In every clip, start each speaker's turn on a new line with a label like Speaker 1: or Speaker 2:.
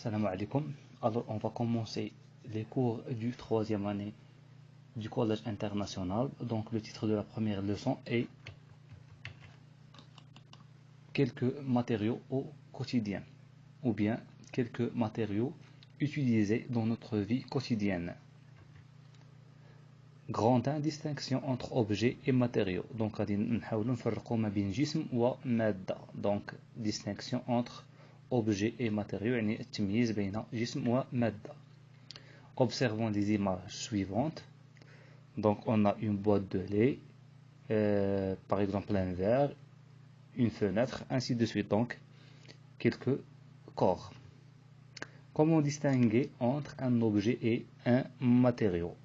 Speaker 1: Salam alaikum. Alors, on va commencer les cours du troisième année du Collège international. Donc, le titre de la première leçon est quelques matériaux au quotidien, ou bien quelques matériaux utilisés dans notre vie quotidienne. Grande distinction entre objets et matériaux. Donc, غادي نحاولوا نفرقوا ما بين جسم ومادة. Donc, distinction entre objets et matériaux, يعني التمييز بين جسم ومادة. Observons les images suivantes. Donc, on a une boîte de lait, par exemple un verre, une fenêtre, ainsi de suite. Donc, quelques corps. Comment distinguer entre un objet et un matériau?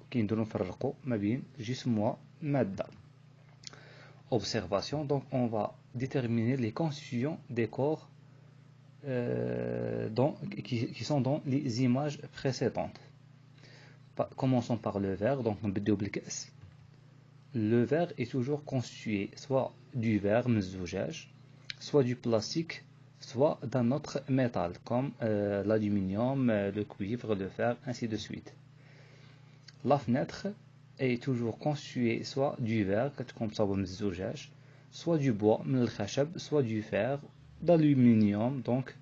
Speaker 1: Observation, donc on va déterminer les constitutions des corps qui sont dans les images précédentes. Commençons par le verre. Donc le verre est toujours constitué soit du verre مزوجاج, soit du plastique, soit d'un autre métal comme l'aluminium, le cuivre, le fer, ainsi de suite. La fenêtre est toujours constituée soit du verre, soit du bois, soit du fer, d'aluminium. Donc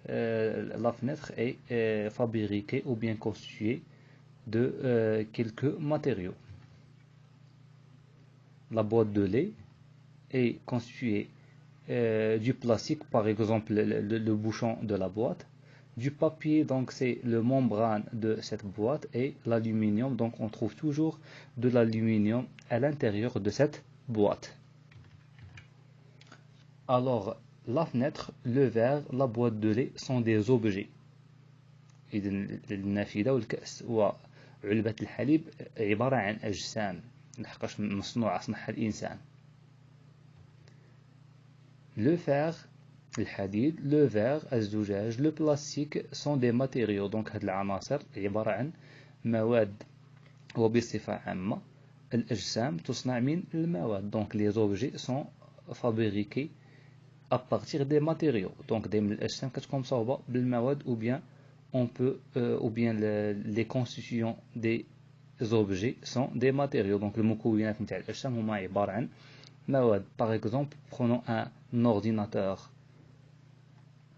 Speaker 1: la fenêtre est fabriquée ou bien constituée de quelques matériaux. La boîte de lait est constituée du plastique, par exemple le bouchon de la boîte, du papier, donc c'est le membrane de cette boîte, et l'aluminium, donc on trouve toujours de l'aluminium à l'intérieur de cette boîte. Alors la fenêtre, le verre, la boîte de lait sont des objets. النافذة والكأس وعلبة الحليب عبارة عن أجسام لحقاش مصنوعة صنعها الإنسان. Le fer, الحديد, le verre, الزجاج, le plastique sont des matériaux. Donc هاد العناصر عبارة عن مواد. وبصفة عامة الأجسام تصنع من المواد. Donc les objets sont fabriqués à partir des matériaux. Donc دايما الأجسام كتكون مصاوبة بالمواد ou bien on peut les constitutions des objets sont des matériaux. Donc المكونات نتاع الأجسام هما عبارة عن مواد. Par exemple, prenons un ordinateur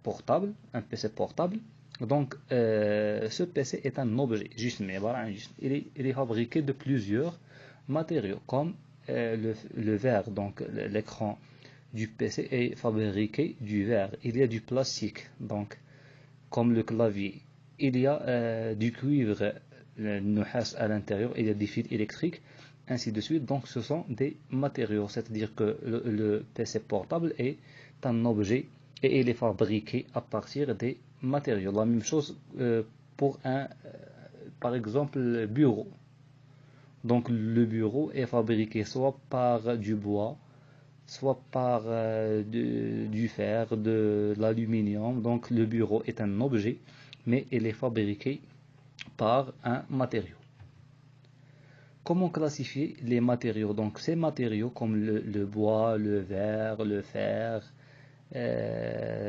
Speaker 1: portable, un PC portable. Donc ce PC est un objet, جسم عبارة عن جسم. Il est fabriqué de plusieurs matériaux comme le verre. Donc l'écran du PC est fabriqué du verre. Il y a du plastique, donc comme le clavier. Il y a du cuivre, le nuhas à l'intérieur. Il y a des fils électriques, ainsi de suite. Donc ce sont des matériaux, c'est-à-dire que le PC portable est un objet et il est fabriqué à partir des matériaux. La même chose pour par exemple le bureau. Donc le bureau est fabriqué soit par du bois, soit par du fer, de l'aluminium. Donc le bureau est un objet, mais il est fabriqué par un matériau. Comment classifier les matériaux? Donc ces matériaux comme le bois, le verre, le fer,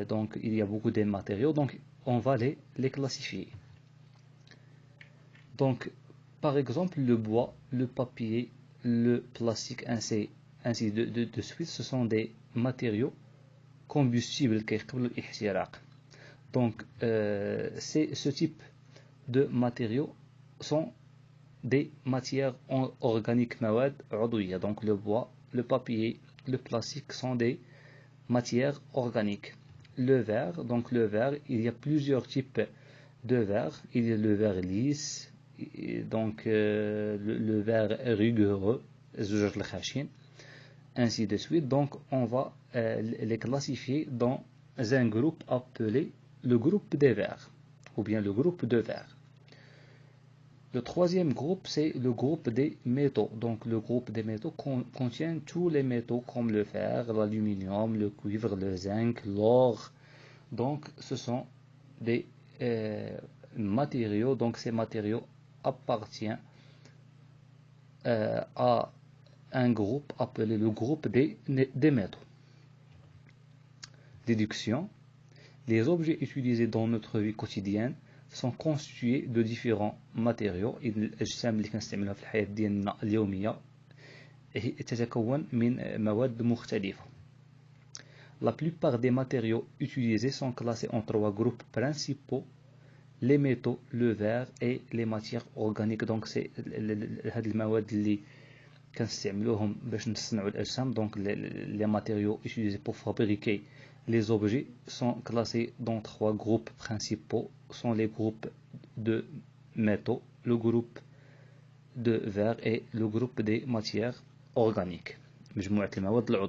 Speaker 1: donc il y a beaucoup de matériaux, donc on va les classifier. Donc par exemple le bois, le papier, le plastique, ainsi de suite, ce sont des matériaux combustibles. Donc ce type de matériaux sont des matières organiques مواد عضوية. Donc le bois, le papier, le plastique sont des matières organiques. Le verre, donc le verre, il y a plusieurs types de verre. Il y a le verre lisse, donc le verre rigoureux, الزجاج الخشن, ainsi de suite. Donc on va les classifier dans un groupe appelé le groupe des verres, ou bien le groupe de verre. Le troisième groupe, c'est le groupe des métaux. Donc le groupe des métaux contient tous les métaux comme le fer, l'aluminium, le cuivre, le zinc, l'or. Donc ce sont des matériaux. Donc ces matériaux appartiennent à un groupe appelé le groupe des métaux. Déduction. Les objets utilisés dans notre vie quotidienne sont constitués de différents matériaux. الأجسام اللي كنستعملوها في الحياة ديالنا اليومية تتكون من مواد مختلفة. La plupart des matériaux utilisés sont classés en 3 groupes principaux: les métaux, le verre et les matières organiques. Donc c'est هاد المواد اللي كنستعملوهم باش نصنعوا الأجسام. Donc les matériaux utilisés pour fabriquer les objets sont classés dans 3 groupes principaux. Sont les groupes de métaux, le groupe de verre et le groupe des matières organiques. مجموعة المواد العضوية.